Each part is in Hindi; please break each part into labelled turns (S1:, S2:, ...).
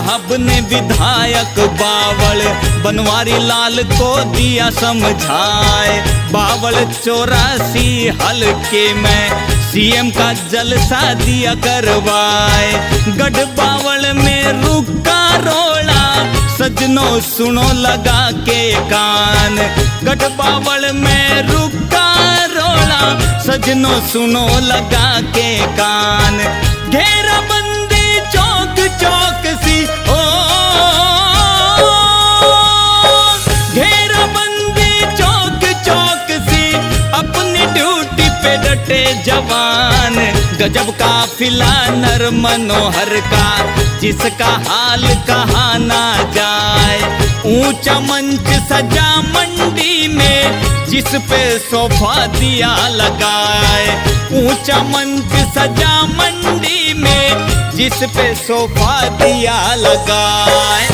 S1: साहब ने विधायक बावल बनवारी लाल को दिया समझाए। बावल 84 हल्के में सीएम का जलसा दिया करवाए। गढ़ बावल में रुका रोड़ा सजनों सुनो लगा के कान। गढ़ बावल में रुका रोड़ा सजनों सुनो लगा के कान। घेरा बंदी चौक चौक सी ओ घेरा बंदी चौक चौक सी अपनी ड्यूटी पे डटे जवान। गजब काफिला नर मनोहर का जिसका हाल कहा ना जाए। ऊंचा मंच सजा मंडी में जिस पे सोफा दिया लगाए। ऊंचा मंच सजा मंडी में जिस पे सोफा दिया लगाए।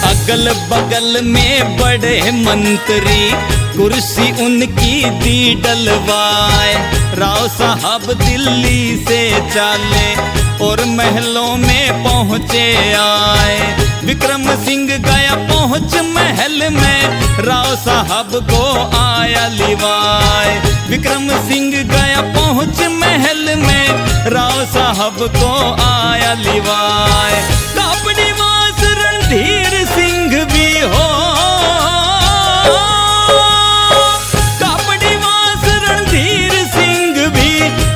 S1: अगल बगल में बड़े मंत्री कुर्सी उनकी दी डलवाए। राव साहब दिल्ली से चाले और महलों में पहुँचे आए। विक्रम सिंह गया पहुँच महल में राव साहब को आया लिवाए। विक्रम सिंह गया पहुँच महल में राव साहब को आया लिवाए। कापड़ी वास रणधीर सिंह भी हो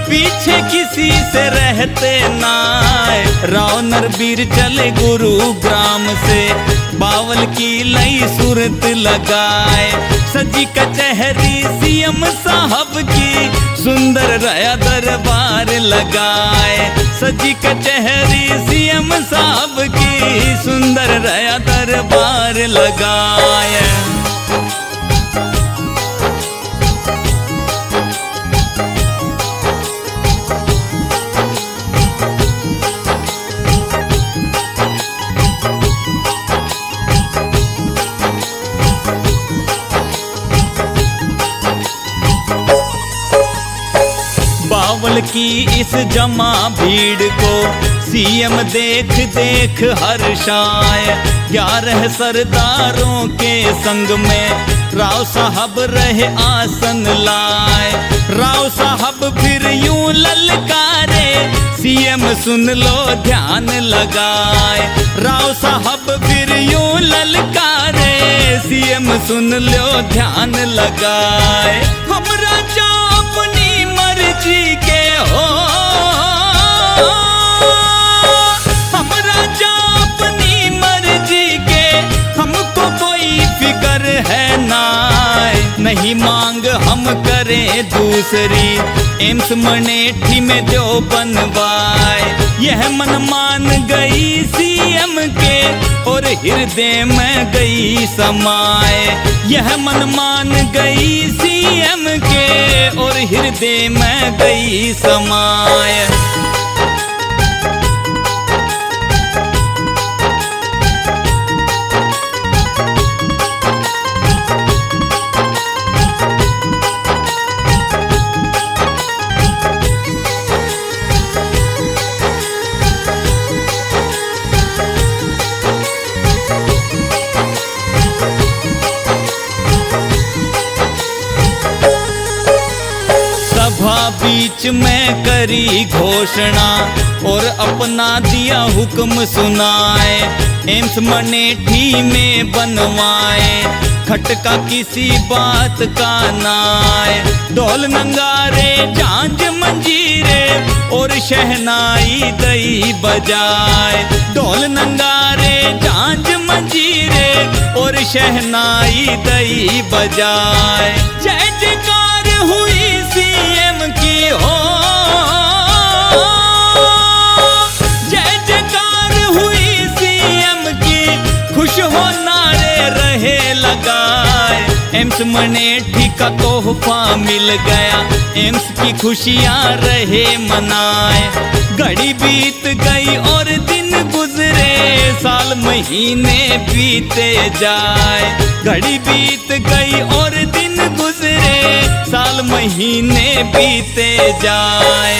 S1: पीछे किसी से रहते नाय। राव नरबीर चले गुरुग्राम से बावल की लई सूरत लगाए। सजी कचहरी सीएम साहब की सुंदर रया दरबार लगाए। सजी कचहरी सीएम साहब की सुंदर रया दरबार लगाए। बावल की इस जमा भीड़ को सीएम देख देख हर्षाए। 11 सरदारों के संग में राव साहब रहे आसन लाए। राव साहब फिर यूं ललकारे सीएम सुन लो ध्यान लगाए। राव साहब फिर यूं ललकारे सीएम सुन लो ध्यान लगाए। हम राजा अपनी मर्जी के हो हम राजा अपनी मर्जी के हमको कोई फिक्र है ना। नहीं मांग हम करें दूसरी एम्स मनेठी में जो बनवाए। यह मन मान गई सीएम के और हृदय में गई समाए। यह मन मान गई सीएम के और हृदय में गई समाए। बीच में करी घोषणा और अपना दिया हुक्म सुनाए। एम्स मनेठी में बनवाए खटका किसी बात का नाए। ढोल नंगारे झांझ मंजीरे और शहनाई दई बजाए। ढोल नंगारे झांझ मंजीरे और शहनाई दई बजाए। जय जयकार हुई सीएम की हो जय जयकार हुई सीएम की खुश हो नारे रहे लगाए। एम्स मनेठी का तोहफा मिल गया, एम्स की खुशियाँ रहे मनाए। घड़ी बीत गई और दिन गुजरे, साल महीने बीते जाए। घड़ी बीत गई और दिन गुजरे, साल महीने बीते जाए।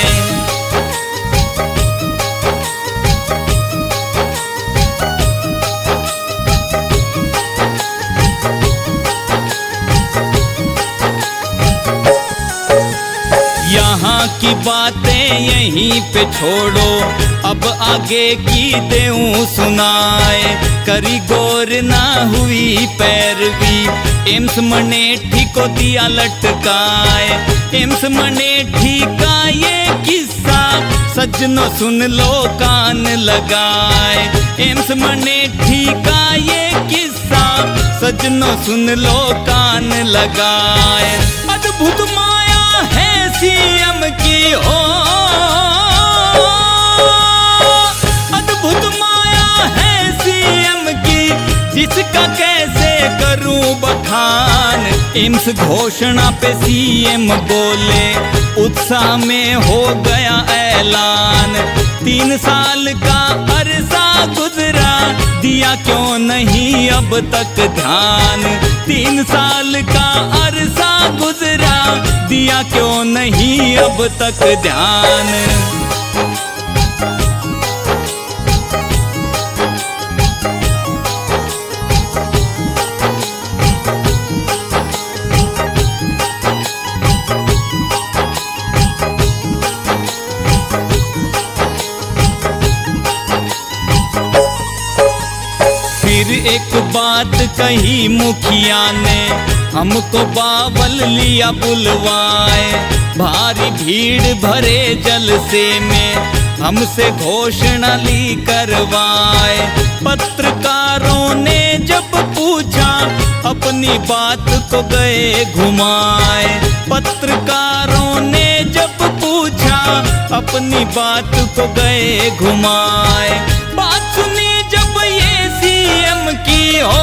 S1: यहाँ की बातें यहीं पे छोड़ो, अब आगे की देऊं सुनाए। करी गौर ना हुई पैरवी, एम्स मनेठी को दिया लटकाए। एम्स मनेठी का ये किस्सा सज्जनों सुन लो कान लगाए। एम्स मनेठी का ये किस्सा सज्जनों सुन लो कान लगाए। अद्भुत माया है सीएम की हो, अद्भुत माया है सीएम की, जिसका कैसे करूं बखान। एम्स घोषणा पे सीएम बोले, उत्साह में हो गया ऐलान। 3 साल का अरसा गुजरा, दिया क्यों नहीं अब तक ध्यान। 3 साल का अरसा गुजरा, दिया क्यों नहीं अब तक ध्यान। फिर एक बात कही मुखिया ने, हमको बावल लिया बुलवाए। भारी भीड़ भरे जलसे में हमसे घोषणा ली करवाए। पत्रकारों ने जब पूछा, अपनी बात को गए घुमाए। पत्रकारों ने जब पूछा, अपनी बात को गए घुमाए। बात सुनी जब ये सीएम की हो,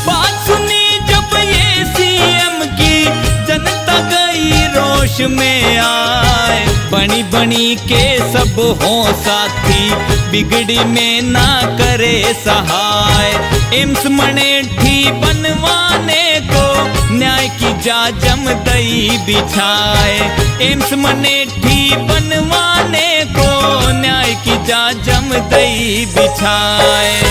S1: बात सुनी जब ये सीएम की, जनता गई रोश में आए। बनी बनी के सब हो साथी, बिगड़ी में ना करे सहाय। एम्स मनेठी बनवाने को, न्याय की जाजम दई बिछाए। एम्स मनेठी बनवाने को, न्याय की जाजम दई बिछाए।